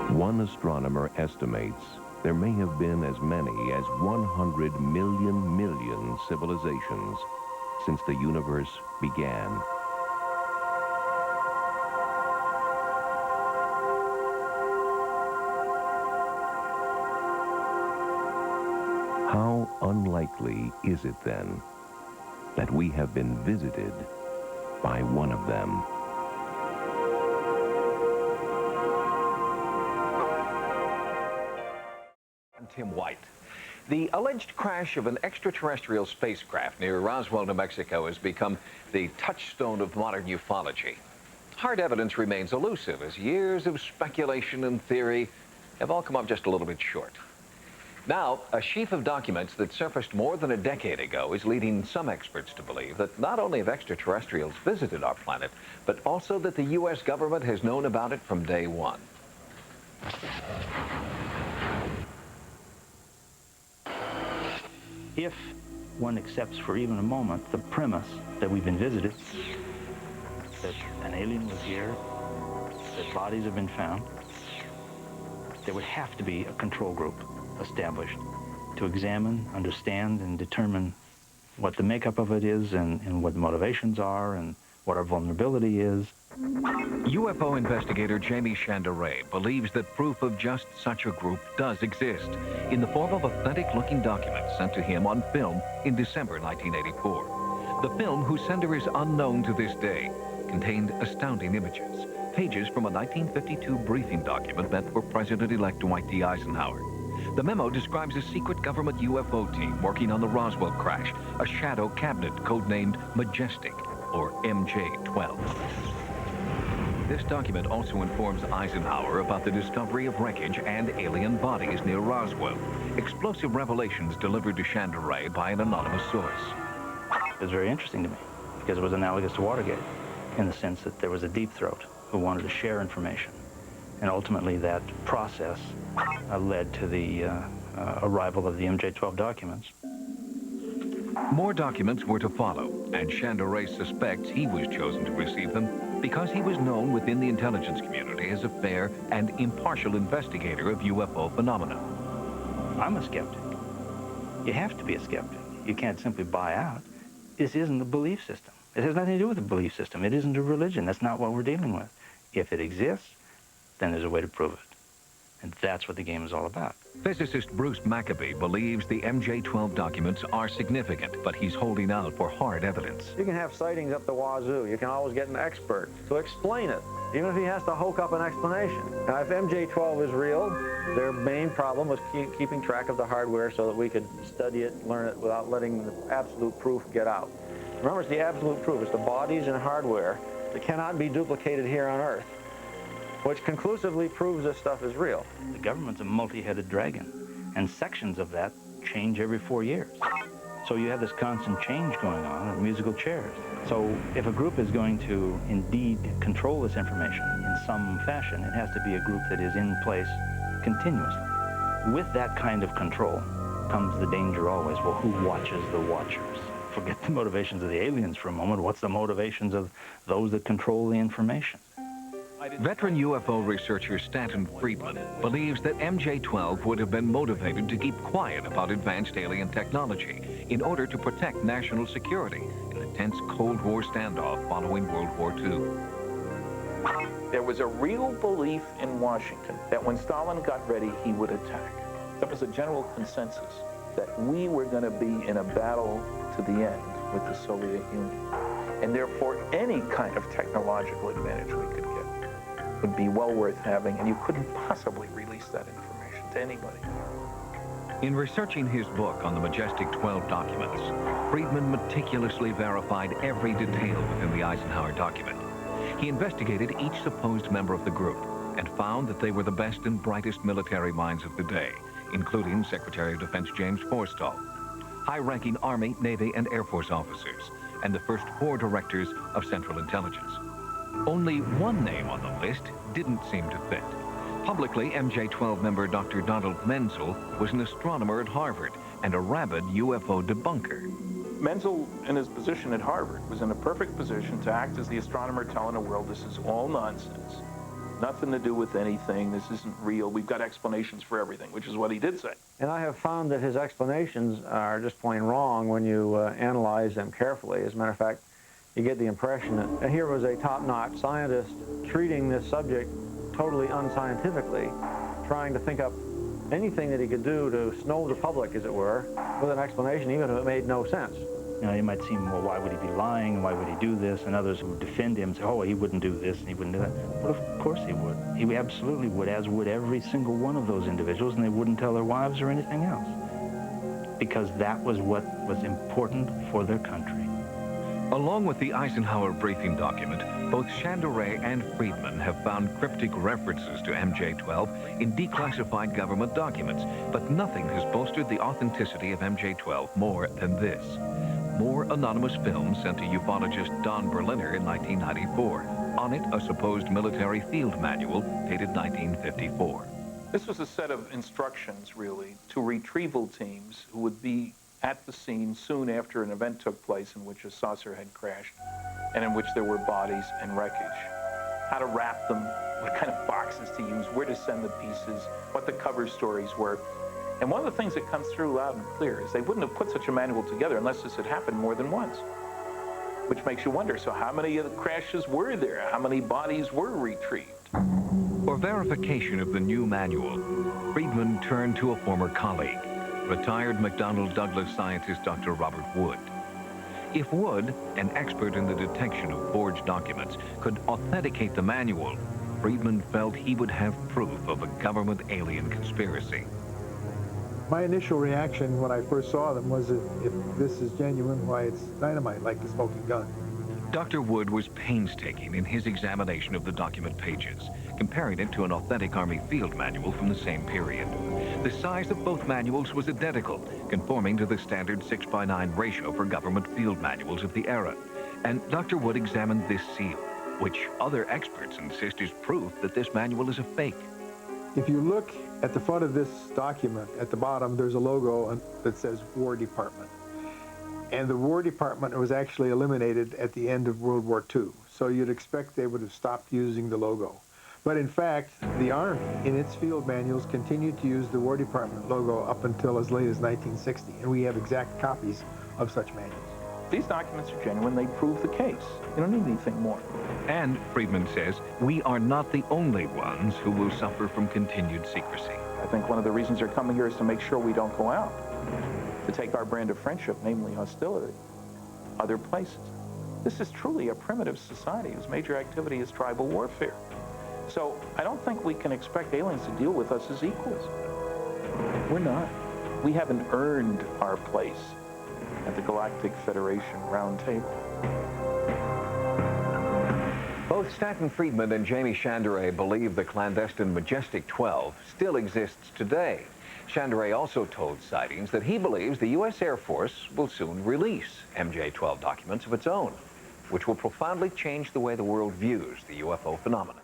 One astronomer estimates there may have been as many as 100 million civilizations since the universe began. How unlikely is it then that we have been visited by one of them? Tim White. The alleged crash of an extraterrestrial spacecraft near Roswell, New Mexico has become the touchstone of modern ufology. Hard evidence remains elusive as years of speculation and theory have all come up just a little bit short. Now, a sheaf of documents that surfaced more than a decade ago is leading some experts to believe that not only have extraterrestrials visited our planet, but also that the U.S. government has known about it from day one. If one accepts for even a moment the premise that we've been visited, that an alien was here, that bodies have been found, there would have to be a control group established to examine, understand, and determine what the makeup of it is and what the motivations are and what our vulnerability is. UFO investigator Jamie Chanderay believes that proof of just such a group does exist in the form of authentic-looking documents sent to him on film in December 1984. The film, whose sender is unknown to this day, contained astounding images, pages from a 1952 briefing document meant for President-elect Dwight D. Eisenhower. The memo describes a secret government UFO team working on the Roswell crash, a shadow cabinet codenamed Majestic, or MJ-12. This document also informs Eisenhower about the discovery of wreckage and alien bodies near Roswell, explosive revelations delivered to Chanderay by an anonymous source. It was very interesting to me because it was analogous to Watergate in the sense that there was a deep throat who wanted to share information. And ultimately that process led to the arrival of the MJ-12 documents. More documents were to follow, and Chanderay suspects he was chosen to receive them because he was known within the intelligence community as a fair and impartial investigator of UFO phenomena. I'm a skeptic. You have to be a skeptic. You can't simply buy out. This isn't a belief system. It has nothing to do with a belief system. It isn't a religion. That's not what we're dealing with. If it exists, then there's a way to prove it. And that's what the game is all about. Physicist Bruce Maccabee believes the MJ-12 documents are significant, but he's holding out for hard evidence. You can have sightings up the wazoo. You can always get an expert to explain it, even if he has to hoke up an explanation. Now, if MJ-12 is real, their main problem was keeping track of the hardware so that we could study it, learn it, without letting the absolute proof get out. Remember, it's the absolute proof. It's the bodies and hardware that cannot be duplicated here on Earth, which conclusively proves this stuff is real. The government's a multi-headed dragon, and sections of that change every 4 years. So you have this constant change going on in musical chairs. So if a group is going to indeed control this information in some fashion, it has to be a group that is in place continuously. With that kind of control comes the danger always. Well, who watches the watchers? Forget the motivations of the aliens for a moment. What's the motivations of those that control the information? Veteran UFO researcher Stanton Friedman believes that MJ-12 would have been motivated to keep quiet about advanced alien technology in order to protect national security in the tense Cold War standoff following World War II. There was a real belief in Washington that when Stalin got ready, he would attack. There was a general consensus that we were going to be in a battle to the end with the Soviet Union. And therefore, any kind of technological advantage we could get would be well worth having, and you couldn't possibly release that information to anybody. In researching his book on the Majestic 12 documents, Friedman meticulously verified every detail within the Eisenhower document. He investigated each supposed member of the group and found that they were the best and brightest military minds of the day, including Secretary of Defense James Forrestal, high-ranking Army, Navy, and Air Force officers, and the first 4 directors of Central Intelligence. Only one name on the list didn't seem to fit. Publicly, MJ-12 member Dr. Donald Menzel was an astronomer at Harvard and a rabid UFO debunker. Menzel, in his position at Harvard, was in a perfect position to act as the astronomer telling the world this is all nonsense. Nothing to do with anything. This isn't real. We've got explanations for everything, which is what he did say. And I have found that his explanations are just plain wrong when you analyze them carefully. As a matter of fact, you get the impression that here was a top-notch scientist treating this subject totally unscientifically, trying to think up anything that he could do to snow the public, as it were, with an explanation, even if it made no sense. You know, it might seem, well, why would he be lying? Why would he do this? And others who defend him say, oh, he wouldn't do this and he wouldn't do that. But of course he would. He absolutely would, as would every single one of those individuals, and they wouldn't tell their wives or anything else. Because that was what was important for their country. Along with the Eisenhower briefing document, both Chandray and Friedman have found cryptic references to MJ-12 in declassified government documents, but nothing has bolstered the authenticity of MJ-12 more than this. More anonymous films sent to ufologist Don Berliner in 1994. On it, a supposed military field manual dated 1954. This was a set of instructions, really, to retrieval teams who would be at the scene soon after an event took place in which a saucer had crashed and in which there were bodies and wreckage. How to wrap them, what kind of boxes to use, where to send the pieces, what the cover stories were. And one of the things that comes through loud and clear is they wouldn't have put such a manual together unless this had happened more than once. Which makes you wonder, so how many of the crashes were there? How many bodies were retrieved? For verification of the new manual, Friedman turned to a former colleague, retired McDonnell Douglas scientist Dr. Robert Wood. If Wood, an expert in the detection of forged documents, could authenticate the manual, Friedman felt he would have proof of a government alien conspiracy. My initial reaction when I first saw them was, if this is genuine, why, it's dynamite, like the smoking gun. Dr. Wood was painstaking in his examination of the document pages, comparing it to an authentic Army field manual from the same period. The size of both manuals was identical, conforming to the standard 6:9 ratio for government field manuals of the era. And Dr. Wood examined this seal, which other experts insist is proof that this manual is a fake. If you look at the front of this document, at the bottom, there's a logo that says War Department. And the War Department was actually eliminated at the end of World War II. So you'd expect they would have stopped using the logo. But in fact, the Army, in its field manuals, continued to use the War Department logo up until as late as 1960. And we have exact copies of such manuals. These documents are genuine. They prove the case. You don't need anything more. And, Friedman says, we are not the only ones who will suffer from continued secrecy. I think one of the reasons they're coming here is to make sure we don't go out, to take our brand of friendship, namely hostility, other places. This is truly a primitive society whose major activity is tribal warfare. So I don't think we can expect aliens to deal with us as equals. We're not. We haven't earned our place at the Galactic Federation Round Table. Both Stanton Friedman and Jamie Chandray believe the clandestine Majestic 12 still exists today. Chandray also told Sightings that he believes the U.S. Air Force will soon release MJ-12 documents of its own, which will profoundly change the way the world views the UFO phenomenon.